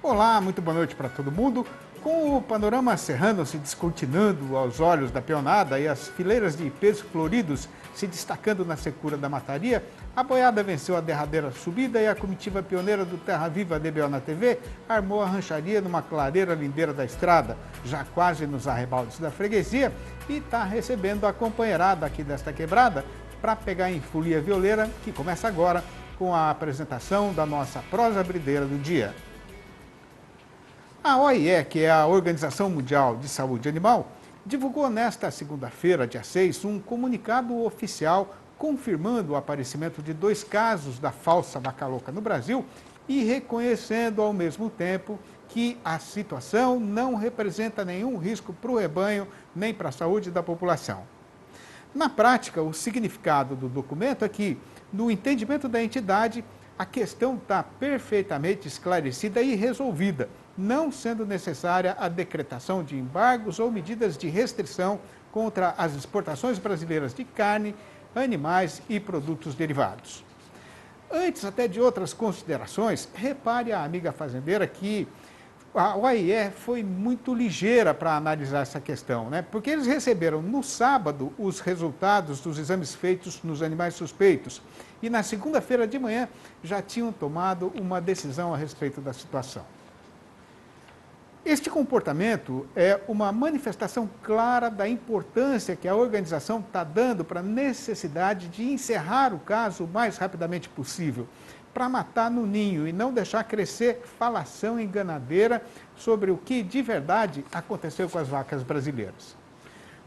Olá, muito boa noite para todo mundo. Com o panorama serrano se descortinando aos olhos da peonada e as fileiras de ipês floridos se destacando na secura da mataria, a boiada venceu a derradeira subida e a comitiva pioneira do Terra Viva DBO na TV armou a rancharia numa clareira lindeira da estrada, já quase nos arrebaldes da freguesia, e está recebendo a companheirada aqui desta quebrada para pegar em folia violeira, que começa agora com a apresentação da nossa prosa brideira do dia. A OIE, que é a Organização Mundial de Saúde Animal, divulgou nesta segunda-feira, dia 6, um comunicado oficial confirmando o aparecimento de 2 casos da falsa vaca louca no Brasil e reconhecendo ao mesmo tempo que a situação não representa nenhum risco para o rebanho nem para a saúde da população. Na prática, o significado do documento é que, no entendimento da entidade, a questão está perfeitamente esclarecida e resolvida, não sendo necessária a decretação de embargos ou medidas de restrição contra as exportações brasileiras de carne, animais e produtos derivados. Antes até de outras considerações, repare a amiga fazendeira que a OIE foi muito ligeira para analisar essa questão, né? Porque eles receberam no sábado os resultados dos exames feitos nos animais suspeitos e na segunda-feira de manhã já tinham tomado uma decisão a respeito da situação. Este comportamento é uma manifestação clara da importância que a organização está dando para a necessidade de encerrar o caso o mais rapidamente possível, para matar no ninho e não deixar crescer falação enganadeira sobre o que de verdade aconteceu com as vacas brasileiras.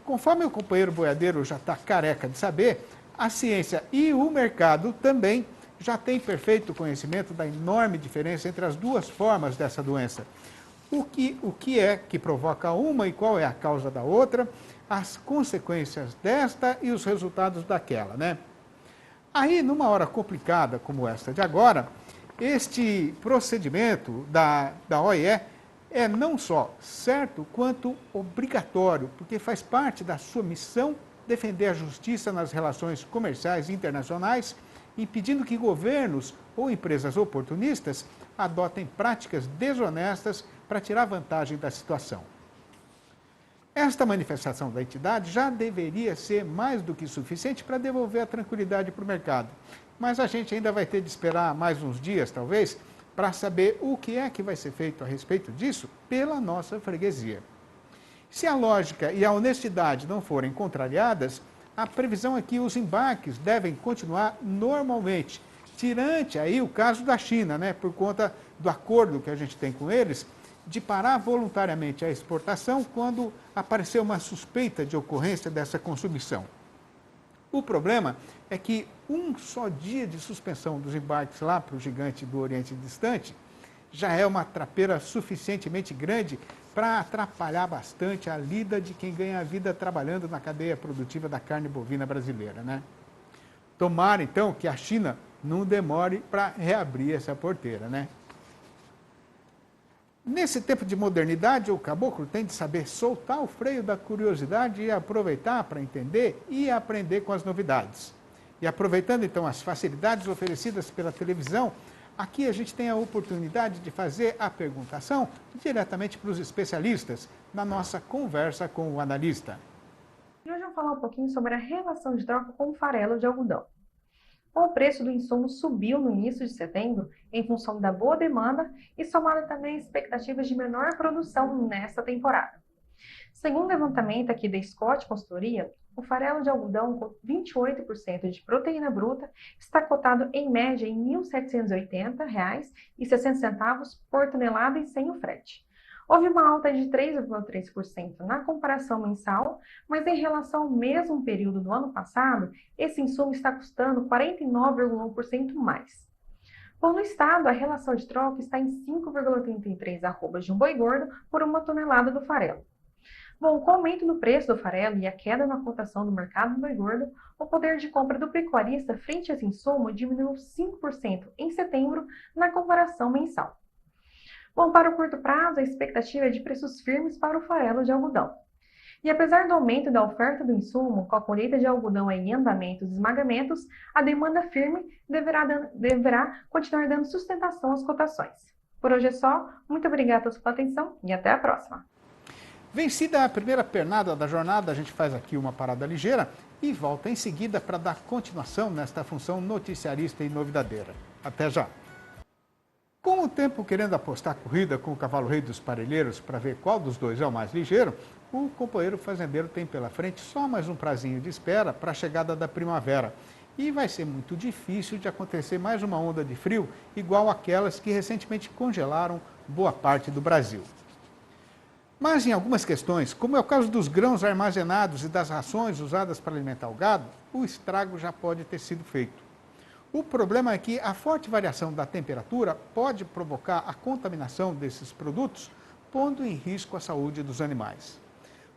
Conforme o companheiro boiadeiro já está careca de saber, a ciência e o mercado também já têm perfeito conhecimento da enorme diferença entre as duas formas dessa doença. O que é que provoca uma e qual é a causa da outra, as consequências desta e os resultados daquela, né? Aí, numa hora complicada como esta de agora, este procedimento da OIE é não só certo quanto obrigatório, porque faz parte da sua missão defender a justiça nas relações comerciais internacionais, impedindo que governos ou empresas oportunistas adotem práticas desonestas para tirar vantagem da situação. Esta manifestação da entidade já deveria ser mais do que suficiente para devolver a tranquilidade para o mercado, mas a gente ainda vai ter de esperar mais uns dias, talvez, para saber o que é que vai ser feito a respeito disso pela nossa freguesia. Se a lógica e a honestidade não forem contrariadas, a previsão é que os embarques devem continuar normalmente, tirante aí o caso da China, né, por conta do acordo que a gente tem com eles, de parar voluntariamente a exportação quando aparecer uma suspeita de ocorrência dessa consumição. O problema é que um só dia de suspensão dos embarques lá para o gigante do Oriente Distante já é uma trapeira suficientemente grande para atrapalhar bastante a lida de quem ganha a vida trabalhando na cadeia produtiva da carne bovina brasileira, né? Tomara, então, que a China não demore para reabrir essa porteira, né? Nesse tempo de modernidade, o caboclo tem de saber soltar o freio da curiosidade e aproveitar para entender e aprender com as novidades. E aproveitando então as facilidades oferecidas pela televisão, aqui a gente tem a oportunidade de fazer a perguntação diretamente para os especialistas na nossa conversa com o analista. E hoje eu vou falar um pouquinho sobre a relação de troca com o farelo de algodão. O preço do insumo subiu no início de setembro em função da boa demanda e somado também a expectativas de menor produção nesta temporada. Segundo o levantamento aqui da Scott Consultoria, o farelo de algodão com 28% de proteína bruta está cotado em média em R$ 1.780,60 por tonelada e sem o frete. Houve uma alta de 3,3% na comparação mensal, mas em relação ao mesmo período do ano passado, esse insumo está custando 49,1% mais. Bom, no estado, a relação de troca está em 5,33 arrobas de um boi gordo por uma tonelada do farelo. Bom, com o aumento no preço do farelo e a queda na cotação do mercado do boi gordo, o poder de compra do pecuarista frente a esse insumo diminuiu 5% em setembro na comparação mensal. Bom, para o curto prazo, a expectativa é de preços firmes para o farelo de algodão. E apesar do aumento da oferta do insumo, com a colheita de algodão em andamentos e esmagamentos, a demanda firme deverá continuar dando sustentação às cotações. Por hoje é só, muito obrigada pela sua atenção e até a próxima! Vencida a primeira pernada da jornada, a gente faz aqui uma parada ligeira e volta em seguida para dar continuação nesta função noticiarista e novidadeira. Até já! Com o tempo querendo apostar corrida com o cavalo rei dos parelheiros para ver qual dos dois é o mais ligeiro, o companheiro fazendeiro tem pela frente só mais um prazinho de espera para a chegada da primavera. E vai ser muito difícil de acontecer mais uma onda de frio igual aquelas que recentemente congelaram boa parte do Brasil. Mas em algumas questões, como é o caso dos grãos armazenados e das rações usadas para alimentar o gado, o estrago já pode ter sido feito. O problema é que a forte variação da temperatura pode provocar a contaminação desses produtos, pondo em risco a saúde dos animais.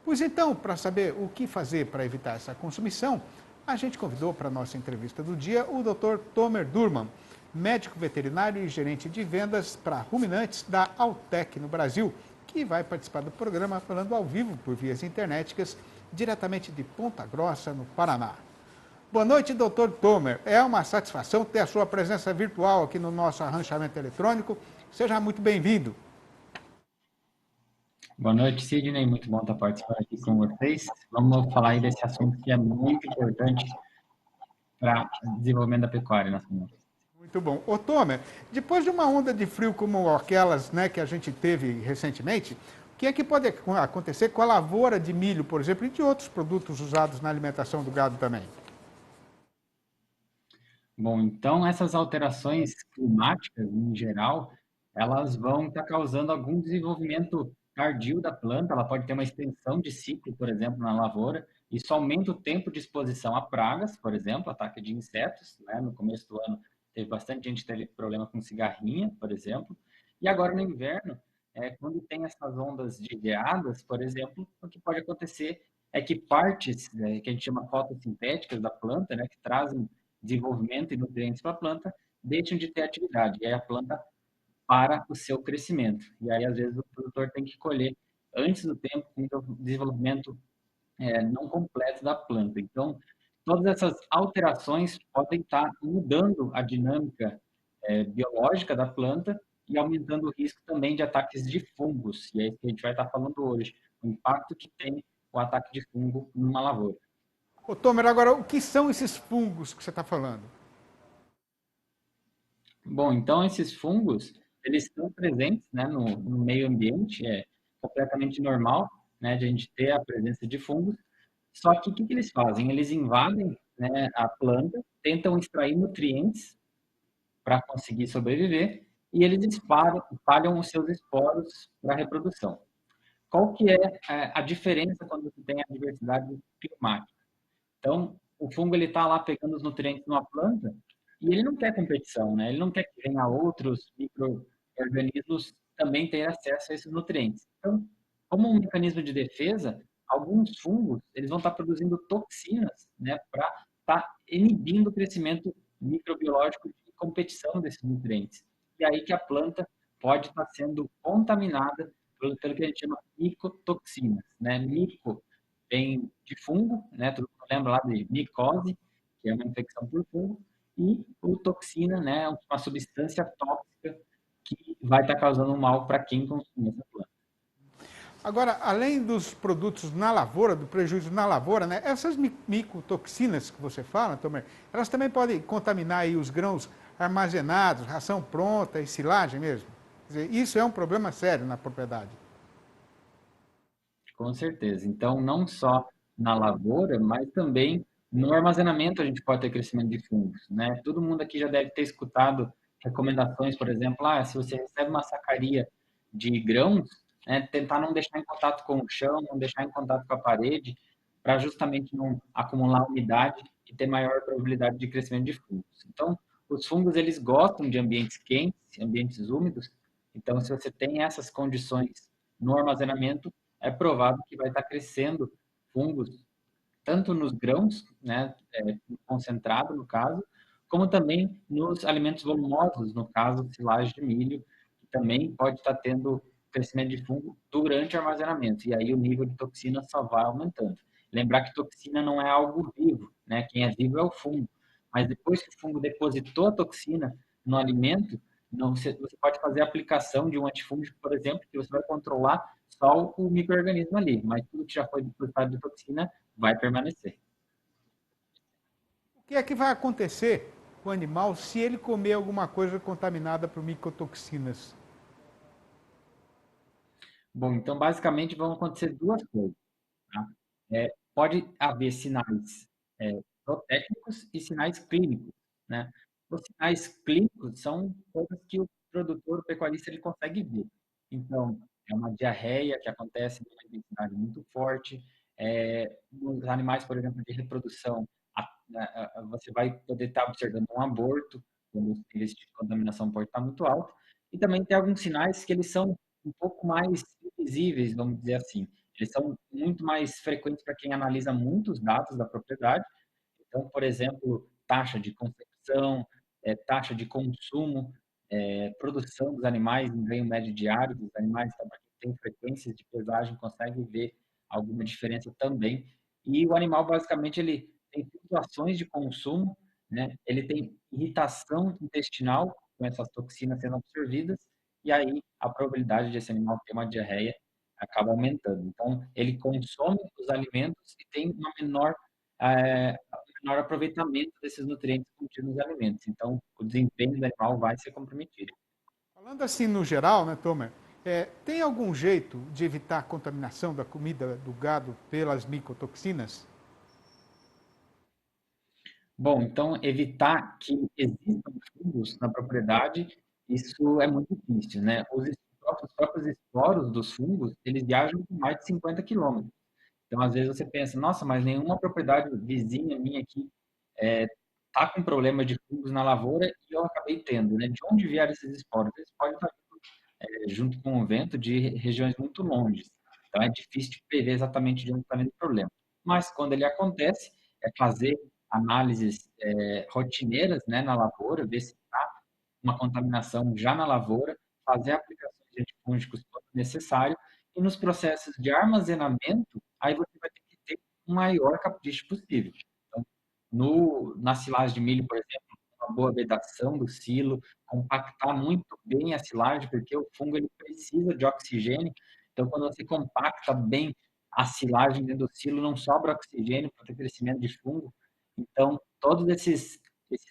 Pois então, para saber o que fazer para evitar essa consumição, a gente convidou para a nossa entrevista do dia o Dr. Tomer Durman, médico veterinário e gerente de vendas para ruminantes da Altec no Brasil, que vai participar do programa falando ao vivo por vias internéticas, diretamente de Ponta Grossa, no Paraná. Boa noite, doutor Tomer. É uma satisfação ter a sua presença virtual aqui no nosso arranchamento eletrônico. Seja muito bem-vindo. Boa noite, Sidney. Muito bom estar participando aqui com vocês. Vamos falar aí desse assunto que é muito importante para o desenvolvimento da pecuária nacional. Muito bom. Ô, Tomer, depois de uma onda de frio como aquelas, né, que a gente teve recentemente, o que é que pode acontecer com a lavoura de milho, por exemplo, e de outros produtos usados na alimentação do gado também? Bom, então essas alterações climáticas, em geral, elas vão estar causando algum desenvolvimento tardio da planta, ela pode ter uma extensão de ciclo, por exemplo, na lavoura, isso aumenta o tempo de exposição a pragas, por exemplo, ataque de insetos, né? No começo do ano teve bastante gente que teve problema com cigarrinha, por exemplo, e agora no inverno, quando tem essas ondas de geadas, por exemplo, o que pode acontecer é que partes, que a gente chama fotossintéticas da planta, né, que trazem desenvolvimento e nutrientes para a planta, deixam de ter atividade, e aí a planta para o seu crescimento. E aí, às vezes, o produtor tem que colher antes do tempo com o desenvolvimento não completo da planta. Então, todas essas alterações podem estar mudando a dinâmica biológica da planta e aumentando o risco também de ataques de fungos. E é isso que a gente vai estar falando hoje, o impacto que tem o ataque de fungo numa lavoura. Ô, Tomer, agora, o que são esses fungos que você está falando? Bom, então esses fungos, eles estão presentes, né, no meio ambiente, é completamente normal, né, de a gente ter a presença de fungos, só que o que eles fazem? Eles invadem, né, a planta, tentam extrair nutrientes para conseguir sobreviver e eles espalham os seus esporos para a reprodução. Qual que é a diferença quando você tem a diversidade climática? Então, o fungo ele está lá pegando os nutrientes numa planta e ele não quer competição, né? Ele não quer que venha outros micro-organismos também ter acesso a esses nutrientes. Então, como um mecanismo de defesa, alguns fungos eles vão estar produzindo toxinas, né, para estar inibindo o crescimento microbiológico de competição desses nutrientes. E aí que a planta pode estar sendo contaminada pelo que a gente chama micotoxinas, né? Mico vem de fungo, né? Todo mundo lembra lá de micose, que é uma infecção por fungo, e o toxina, né? Uma substância tóxica que vai estar causando mal para quem consome essa planta. Agora, além dos produtos na lavoura, do prejuízo na lavoura, né, essas micotoxinas que você fala, Tomer, elas também podem contaminar aí os grãos armazenados, ração pronta e silagem mesmo? Quer dizer, isso é um problema sério na propriedade. Com certeza. Então, não só na lavoura, mas também no armazenamento a gente pode ter crescimento de fungos, né? Todo mundo aqui já deve ter escutado recomendações, por exemplo, se você recebe uma sacaria de grãos, né, tentar não deixar em contato com o chão, não deixar em contato com a parede, para justamente não acumular umidade e ter maior probabilidade de crescimento de fungos. Então, os fungos eles gostam de ambientes quentes, ambientes úmidos. Então, se você tem essas condições no armazenamento, é provável que vai estar crescendo fungos tanto nos grãos, né, concentrado no caso, como também nos alimentos volumosos, no caso, silagem de milho, que também pode estar tendo crescimento de fungo durante o armazenamento, e aí o nível de toxina só vai aumentando. Lembrar que toxina não é algo vivo, né? Quem é vivo é o fungo, mas depois que o fungo depositou a toxina no alimento, Não, você pode fazer a aplicação de um antifúngico, por exemplo, que você vai controlar só o micro-organismo ali, mas tudo que já foi depositado de toxina vai permanecer. O que é que vai acontecer com o animal se ele comer alguma coisa contaminada por micotoxinas? Bom, então basicamente vão acontecer duas coisas. Tá? Pode haver sinais zootécnicos e sinais clínicos, né? Os sinais clínicos são coisas que o produtor, o pecuarista, ele consegue ver. Então, é uma diarreia que acontece numa intensidade muito forte. Nos animais, por exemplo, de reprodução, você vai poder estar observando um aborto, quando os níveis de contaminação pode estar muito alto. E também tem alguns sinais que eles são um pouco mais invisíveis, vamos dizer assim. Eles são muito mais frequentes para quem analisa muitos dados da propriedade. Então, por exemplo, taxa de concepção, taxa de consumo, produção dos animais em ganho médio diário dos animais, então, para quem tem frequências de pesagem, consegue ver alguma diferença também. E o animal, basicamente, ele tem flutuações de consumo, né? Ele tem irritação intestinal com essas toxinas sendo absorvidas, e aí a probabilidade de esse animal ter uma diarreia acaba aumentando. Então, ele consome os alimentos e tem menor aproveitamento desses nutrientes contidos nos alimentos. Então, o desempenho do animal vai ser comprometido. Falando assim no geral, né, Tomer, tem algum jeito de evitar a contaminação da comida do gado pelas micotoxinas? Bom, então, evitar que existam fungos na propriedade, isso é muito difícil, né? Os próprios esporos dos fungos, eles viajam por mais de 50 quilômetros. Então, às vezes você pensa, nossa, mas nenhuma propriedade vizinha minha aqui tá com problema de fungos na lavoura e eu acabei tendo, né? De onde vieram esses esporos? Eles podem estar junto com o vento de regiões muito longes. Então, é difícil de prever exatamente de onde está vindo o problema. Mas, quando ele acontece, é fazer análises rotineiras, né, na lavoura, ver se está uma contaminação já na lavoura, fazer aplicações de antifúngicos quando necessário, e nos processos de armazenamento, aí você vai ter que ter o maior capricho possível. Então, na silagem de milho, por exemplo, uma boa vedação do silo, compactar muito bem a silagem, porque o fungo ele precisa de oxigênio. Então, quando você compacta bem a silagem dentro do silo, não sobra oxigênio para ter crescimento de fungo. Então, todos esses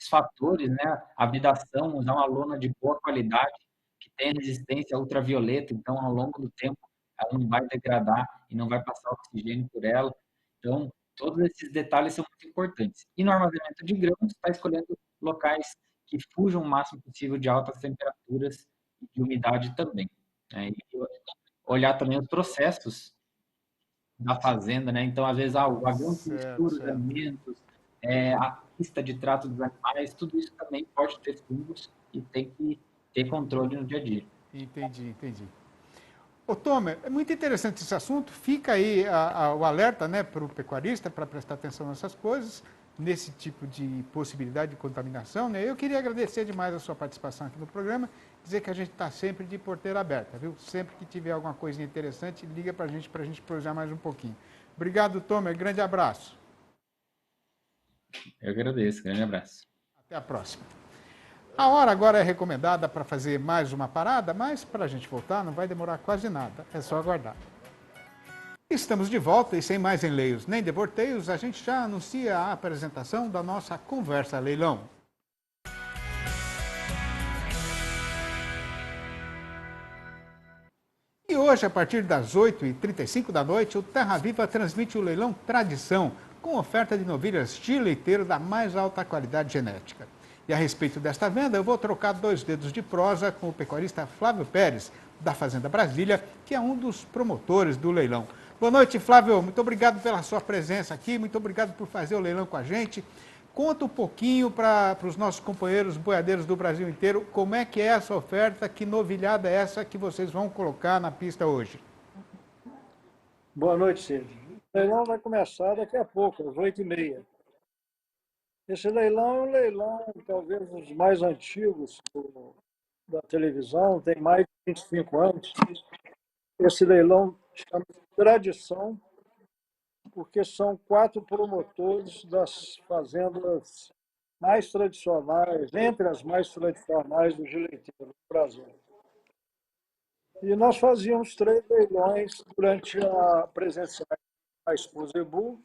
fatores, né, a vedação, usar uma lona de boa qualidade, que tenha resistência ultravioleta, então, ao longo do tempo, ela não vai degradar e não vai passar oxigênio por ela. Então, todos esses detalhes são muito importantes. E no armazenamento de grãos, está escolhendo locais que fujam o máximo possível de altas temperaturas e de umidade também. Né? E olhar também os processos da fazenda, né? Então, às vezes, o avião que Certo, mistura os certo. alimentos, a pista de trato dos animais, tudo isso também pode ter fungos e tem que ter controle no dia a dia. Entendi, entendi. Ô, Tomer, é muito interessante esse assunto. Fica aí o alerta, né, para o pecuarista para prestar atenção nessas coisas, nesse tipo de possibilidade de contaminação. Né? Eu queria agradecer demais a sua participação aqui no programa, dizer que a gente está sempre de porteira aberta, viu? Sempre que tiver alguma coisa interessante, liga para a gente prosseguir mais um pouquinho. Obrigado, Tomer. Grande abraço. Eu agradeço. Grande abraço. Até a próxima. A hora agora é recomendada para fazer mais uma parada, mas para a gente voltar não vai demorar quase nada, é só aguardar. Estamos de volta e sem mais enleios nem devorteios, a gente já anuncia a apresentação da nossa Conversa Leilão. E hoje, a partir das 8h35 da noite, o Terra Viva transmite o leilão Tradição, com oferta de novilhas de leiteiro da mais alta qualidade genética. E a respeito desta venda, eu vou trocar 2 dedos de prosa com o pecuarista Flávio Pérez, da Fazenda Brasília, que é um dos promotores do leilão. Boa noite, Flávio. Muito obrigado pela sua presença aqui, muito obrigado por fazer o leilão com a gente. Conta um pouquinho para os nossos companheiros boiadeiros do Brasil inteiro como é que é essa oferta, que novilhada é essa que vocês vão colocar na pista hoje. Boa noite, Cid. O leilão vai começar daqui a pouco, às 8h30. Esse leilão é um leilão, talvez um dos mais antigos da televisão, tem mais de 25 anos. Esse leilão chama de Tradição, porque são 4 promotores das fazendas mais tradicionais, entre as mais tradicionais do leiteiro do Brasil. E nós fazíamos 3 leilões durante a presencial na Expo Zebu.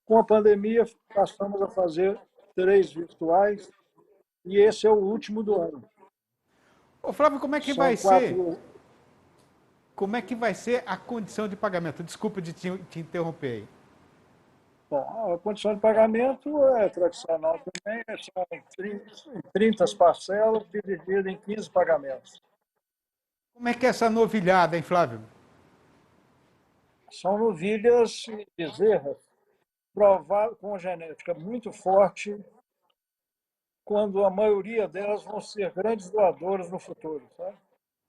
Com a pandemia, passamos a fazer 3 virtuais e esse é o último do ano. Ô Flávio, como é que São vai ser? 4. Como é que vai ser a condição de pagamento? Desculpa de te interromper aí. Bom, a condição de pagamento é tradicional também, são em 30 parcelas divididas em 15 pagamentos. Como é que é essa novilhada, hein, Flávio? São novilhas e bezerras provadas com genética muito forte, quando a maioria delas vão ser grandes doadoras no futuro, sabe?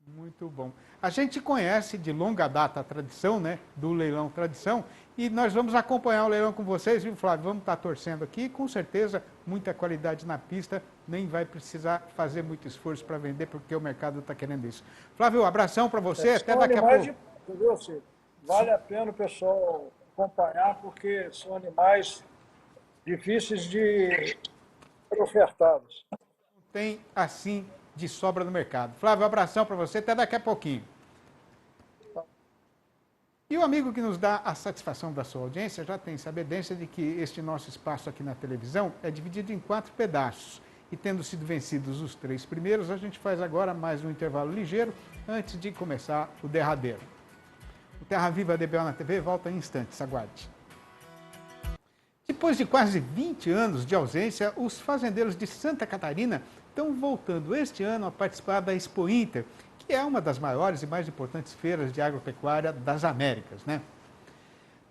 Muito bom. A gente conhece de longa data a tradição, né, do leilão tradição, e nós vamos acompanhar o leilão com vocês, viu, Flávio? Vamos estar torcendo aqui, com certeza, muita qualidade na pista, nem vai precisar fazer muito esforço para vender, porque o mercado está querendo isso. Flávio, abração para você, até daqui a pouco. Entendeu, Cid? Vale a pena o pessoal acompanhar, porque são animais difíceis de ser ofertados. Tem assim de sobra no mercado. Flávio, abração para você, até daqui a pouquinho. E o amigo que nos dá a satisfação da sua audiência já tem sabedência de que este nosso espaço aqui na televisão é dividido em 4 pedaços. E tendo sido vencidos os 3 primeiros, a gente faz agora mais um intervalo ligeiro antes de começar o derradeiro. O Terra Viva DBO na TV volta em instantes, aguarde. Depois de quase 20 anos de ausência, os fazendeiros de Santa Catarina estão voltando este ano a participar da Expo Inter, que é uma das maiores e mais importantes feiras de agropecuária das Américas, né?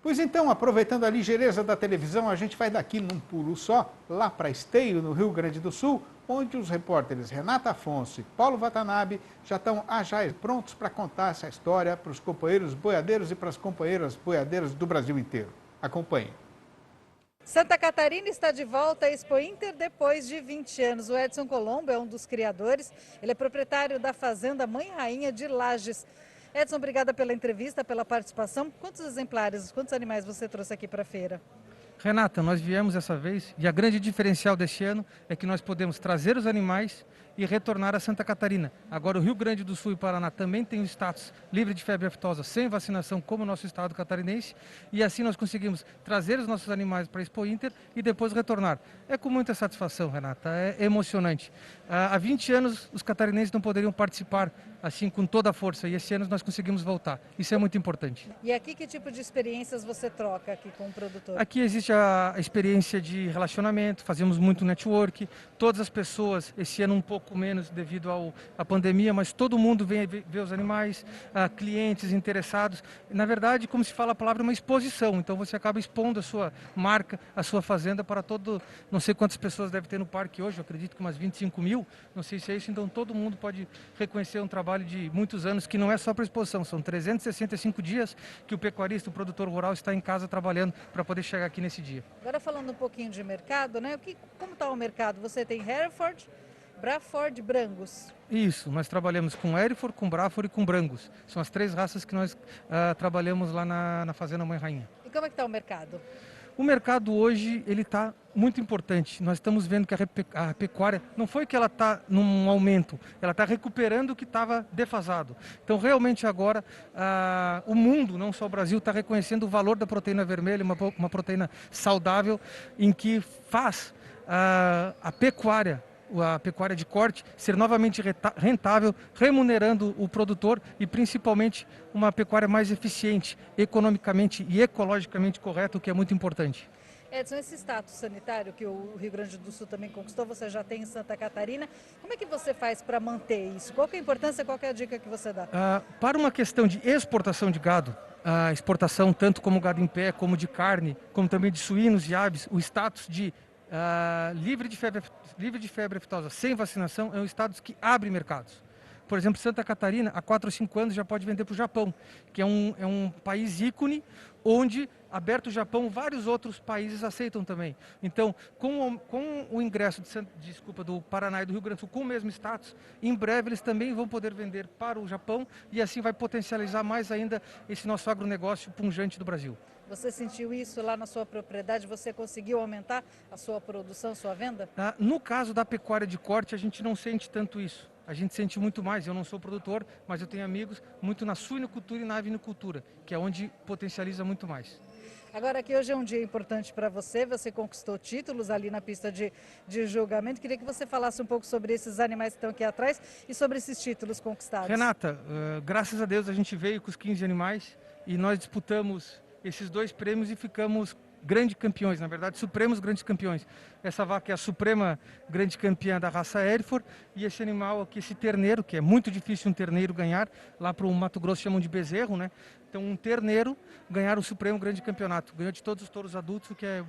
Pois então, aproveitando a ligeireza da televisão, a gente vai daqui num pulo só, lá para Esteio, no Rio Grande do Sul, onde os repórteres Renata Afonso e Paulo Watanabe já estão prontos para contar essa história para os companheiros boiadeiros e para as companheiras boiadeiras do Brasil inteiro. Acompanhem. Santa Catarina está de volta à Expo Inter depois de 20 anos. O Edson Colombo é um dos criadores. Ele é proprietário da Fazenda Mãe Rainha de Lages. Edson, obrigada pela entrevista, pela participação. Quantos exemplares, quantos animais você trouxe aqui para a feira? Renata, nós viemos essa vez e a grande diferencial deste ano é que nós podemos trazer os animais e retornar a Santa Catarina. Agora o Rio Grande do Sul e Paraná também têm o status livre de febre aftosa sem vacinação, como o nosso estado catarinense, e assim nós conseguimos trazer os nossos animais para a Expo Inter e depois retornar. É com muita satisfação, Renata, é emocionante. Há 20 anos os catarinenses não poderiam participar assim com toda a força e esse ano nós conseguimos voltar. Isso é muito importante. E aqui que tipo de experiências você troca aqui com o produtor? Aqui existe a experiência de relacionamento, fazemos muito network, todas as pessoas, esse ano um pouco menos devido à pandemia, mas todo mundo vem ver os animais, clientes interessados. Na verdade, como se fala a palavra, é uma exposição, então você acaba expondo a sua marca, a sua fazenda para todo, não sei quantas pessoas deve ter no parque hoje, eu acredito que umas 25 mil, não sei se é isso, então todo mundo pode reconhecer um trabalho de muitos anos que não é só para exposição, são 365 dias que o pecuarista, o produtor rural está em casa trabalhando para poder chegar aqui nesse dia. Agora falando um pouquinho de mercado, né? Como está o mercado? Você tem Hereford, Braford, Brangus. Isso, nós trabalhamos com Hereford, com Braford e com Brangus. São as 3 raças que nós trabalhamos lá na Fazenda Mãe Rainha. E como é que está o mercado? O mercado hoje ele está muito importante. Nós estamos vendo que a pecuária não foi que ela está num aumento, ela está recuperando o que estava defasado. Então realmente agora o mundo, não só o Brasil, está reconhecendo o valor da proteína vermelha, uma proteína saudável, em que faz a pecuária de corte ser novamente rentável, remunerando o produtor e principalmente uma pecuária mais eficiente, economicamente e ecologicamente correta, o que é muito importante. Edson, esse status sanitário que o Rio Grande do Sul também conquistou, você já tem em Santa Catarina, como é que você faz para manter isso? Qual que é a importância, qual que é a dica que você dá? Para uma questão de exportação de gado, a exportação tanto como gado em pé, como de carne, como também de suínos e aves, o status de livre de febre aftosa sem vacinação é um status que abre mercados. Por exemplo, Santa Catarina, há 4 ou 5 anos já pode vender para o Japão, que é um país ícone, onde, aberto o Japão, vários outros países aceitam também. Então, com o ingresso do Paraná e do Rio Grande do Sul com o mesmo status, em breve eles também vão poder vender para o Japão e assim vai potencializar mais ainda esse nosso agronegócio pujante do Brasil. Você sentiu isso lá na sua propriedade? Você conseguiu aumentar a sua produção, sua venda? No caso da pecuária de corte, a gente não sente tanto isso. A gente sente muito mais. Eu não sou produtor, mas eu tenho amigos muito na suinocultura e na avinicultura, que é onde potencializa muito mais. Agora que hoje é um dia importante para você, você conquistou títulos ali na pista de julgamento. Queria que você falasse um pouco sobre esses animais que estão aqui atrás e sobre esses títulos conquistados. Renata, graças a Deus a gente veio com os 15 animais e nós disputamos esses 2 prêmios e ficamos grandes campeões, na verdade, supremos grandes campeões. Essa vaca é a suprema grande campeã da raça Hereford e esse animal aqui, esse terneiro, que é muito difícil um terneiro ganhar, lá para o Mato Grosso chamam de bezerro, né? Então um terneiro ganhar o supremo grande campeonato, ganhou de todos os touros adultos, o que é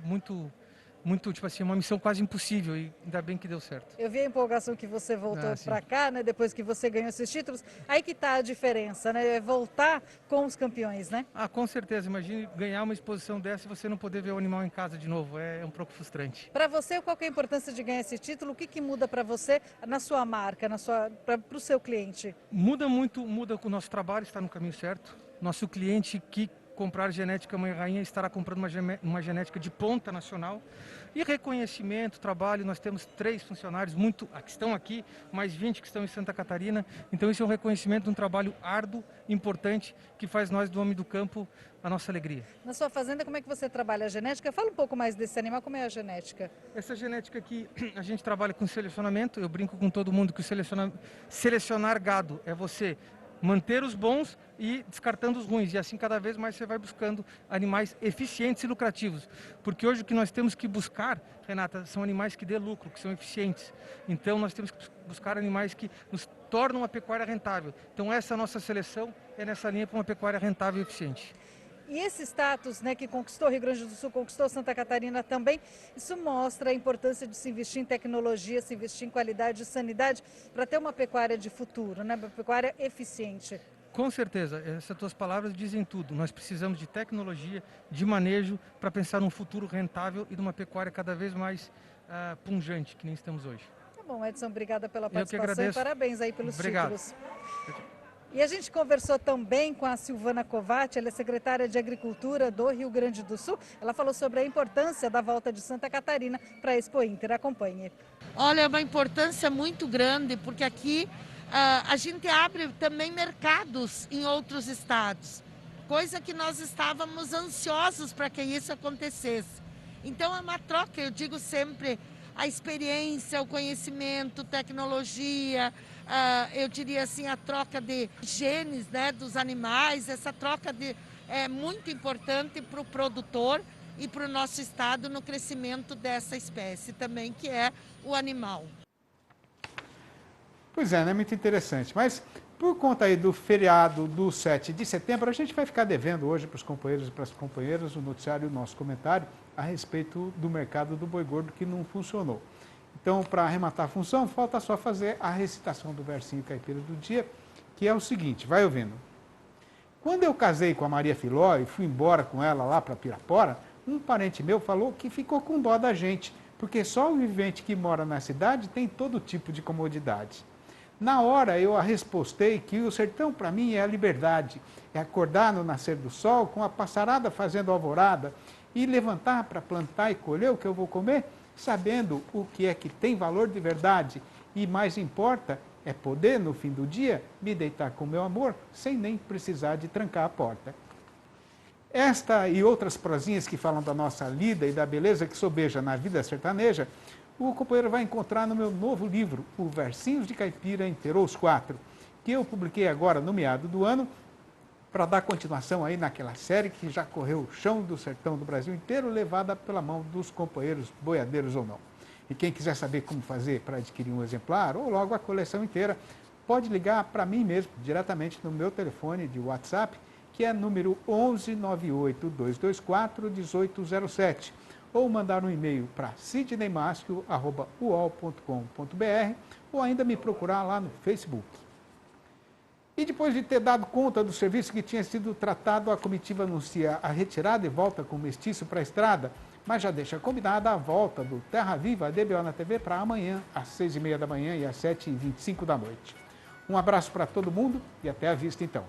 muito, tipo assim, uma missão quase impossível e ainda bem que deu certo. Eu vi a empolgação que você voltou para cá, né, depois que você ganhou esses títulos. Aí que está a diferença, né? É voltar com os campeões, né? Com certeza. Imagine ganhar uma exposição dessa e você não poder ver o animal em casa de novo. É um pouco frustrante. Para você, qual que é a importância de ganhar esse título? O que muda para você na sua marca, para o seu cliente? Muda muito, muda com o nosso trabalho, está no caminho certo. Nosso cliente que comprar genética Mãe Rainha estará comprando uma genética de ponta nacional. E reconhecimento, trabalho, nós temos 3 funcionários que estão aqui, mais 20 que estão em Santa Catarina. Então isso é um reconhecimento de um trabalho árduo, importante, que faz nós do homem do campo a nossa alegria. Na sua fazenda, como é que você trabalha a genética? Fala um pouco mais desse animal, como é a genética? Essa genética aqui, a gente trabalha com selecionamento. Eu brinco com todo mundo que selecionar gado é você manter os bons e descartando os ruins. E assim cada vez mais você vai buscando animais eficientes e lucrativos. Porque hoje o que nós temos que buscar, Renata, são animais que dê lucro, que são eficientes. Então nós temos que buscar animais que nos tornam uma pecuária rentável. Então essa nossa seleção é nessa linha para uma pecuária rentável e eficiente. E esse status, né, que conquistou o Rio Grande do Sul, conquistou Santa Catarina também, isso mostra a importância de se investir em tecnologia, se investir em qualidade e sanidade para ter uma pecuária de futuro, né, uma pecuária eficiente. Com certeza, essas tuas palavras dizem tudo. Nós precisamos de tecnologia, de manejo para pensar num futuro rentável e de uma pecuária cada vez mais pujante, que nem estamos hoje. Tá bom, Edson, obrigada pela participação. Eu que agradeço. E parabéns aí pelos Obrigado. títulos. E a gente conversou também com a Silvana Covatti, ela é secretária de Agricultura do Rio Grande do Sul. Ela falou sobre a importância da volta de Santa Catarina para a Expo Inter. Acompanhe. Olha, é uma importância muito grande, porque aqui a gente abre também mercados em outros estados, coisa que nós estávamos ansiosos para que isso acontecesse. Então é uma troca, eu digo sempre, a experiência, o conhecimento, tecnologia, eu diria assim, a troca de genes, né, dos animais, essa troca é muito importante para o produtor e para o nosso estado no crescimento dessa espécie também, que é o animal. Pois é, né? Muito interessante. Mas por conta aí do feriado do 7 de setembro, a gente vai ficar devendo hoje para os companheiros e para as companheiras o noticiário e o nosso comentário a respeito do mercado do boi gordo que não funcionou. Então, para arrematar a função, falta só fazer a recitação do versinho caipira do dia, que é o seguinte, vai ouvindo. Quando eu casei com a Maria Filó e fui embora com ela lá para Pirapora, um parente meu falou que ficou com dó da gente, porque só o vivente que mora na cidade tem todo tipo de comodidade. Na hora eu a respostei que o sertão para mim é a liberdade, é acordar no nascer do sol com a passarada fazendo alvorada e levantar para plantar e colher o que eu vou comer, sabendo o que é que tem valor de verdade e mais importa é poder no fim do dia me deitar com meu amor sem nem precisar de trancar a porta. Esta e outras prosinhas que falam da nossa lida e da beleza que sobeja na vida sertaneja, o companheiro vai encontrar no meu novo livro, o Versinhos de Caipira Inteirou os Quatro, que eu publiquei agora no meado do ano, para dar continuação aí naquela série que já correu o chão do sertão do Brasil inteiro, levada pela mão dos companheiros boiadeiros ou não. E quem quiser saber como fazer para adquirir um exemplar, ou logo a coleção inteira, pode ligar para mim mesmo, diretamente no meu telefone de WhatsApp, que é número 11 98 224 1807, ou mandar um e-mail para sidneymascio@uol.com.br, ou ainda me procurar lá no Facebook. E depois de ter dado conta do serviço que tinha sido tratado, a comitiva anuncia a retirada e volta com o mestiço para a estrada, mas já deixa combinada a volta do Terra Viva DBO na TV para amanhã, às 6h30 da manhã e às 7h25 da noite. Um abraço para todo mundo e até a vista então.